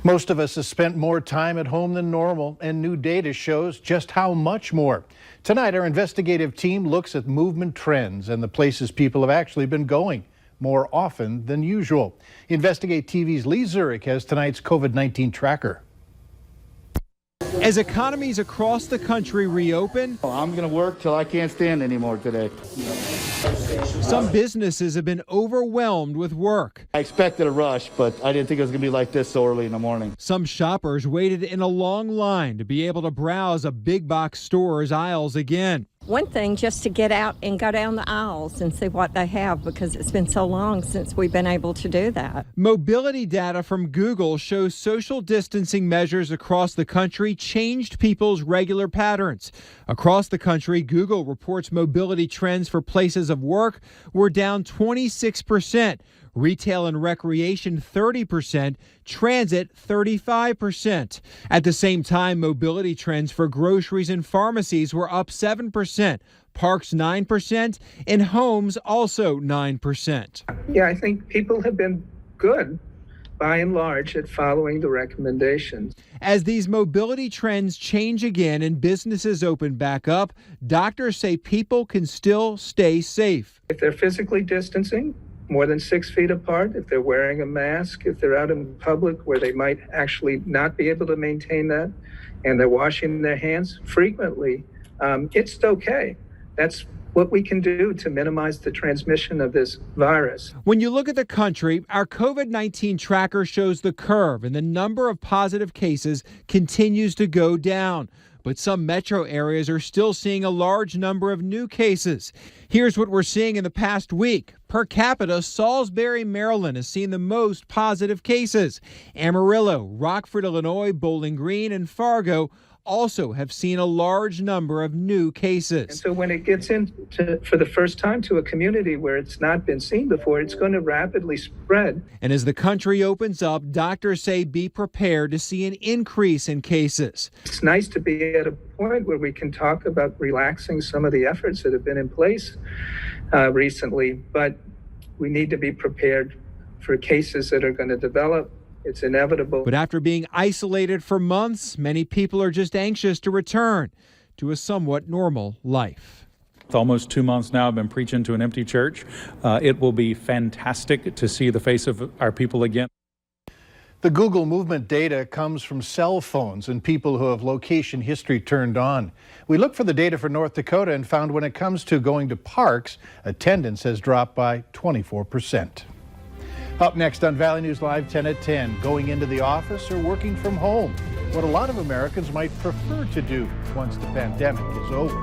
Most of us have spent more time at home than normal, and new data shows just how much more. Tonight, our investigative team looks at movement trends and the places people have actually been going more often than usual. Investigate TV's Lee Zurich has tonight's COVID-19 tracker. As economies across the country reopen, I'm going to work till I can't stand anymore today. some businesses have been overwhelmed with work. I expected a rush, but I didn't think it was going to be like this so early in the morning. Some shoppers waited in a long line to be able to browse a big box store's aisles again. One thing, just to get out and go down the aisles and see what they have, because it's been so long since we've been able to do that. Mobility data from Google shows social distancing measures across the country changed people's regular patterns. Across the country, Google reports mobility trends for places of work were down 26%. Retail and recreation 30%, transit 35%. At the same time, mobility trends for groceries and pharmacies were up 7%, parks 9%, and homes also 9%. Yeah, I think people have been good, by and large, at following the recommendations. As these mobility trends change again and businesses open back up, doctors say people can still stay safe. If they're physically distancing, more than 6 feet apart, if they're wearing a mask, if they're out in public where they might actually not be able to maintain that, and they're washing their hands frequently, it's okay. That's what we can do to minimize the transmission of this virus. When you look at the country, our COVID-19 tracker shows the curve, and the number of positive cases continues to go down. But some metro areas are still seeing a large number of new cases. Here's what we're seeing in the past week. Per capita, Salisbury, Maryland has seen the most positive cases. Amarillo, Rockford, Illinois, Bowling Green, and Fargo also have seen a large number of new cases. And so when it gets into, for the first time, to a community where it's not been seen before, it's going to rapidly spread. And as the country opens up, doctors say be prepared to see an increase in cases. It's nice to be at a point where we can talk about relaxing some of the efforts that have been in place recently, but we need to be prepared for cases that are going to develop. It's inevitable. But after being isolated for months, many people are just anxious to return to a somewhat normal life. It's almost 2 months now I've been preaching to an empty church. It will be fantastic to see the face of our people again. The Google movement data comes from cell phones and people who have location history turned on. We looked for the data for North Dakota and found when it comes to going to parks, attendance has dropped by 24%. Up next on Valley News Live 10 at 10, going into the office or working from home, what a lot of Americans might prefer to do once the pandemic is over.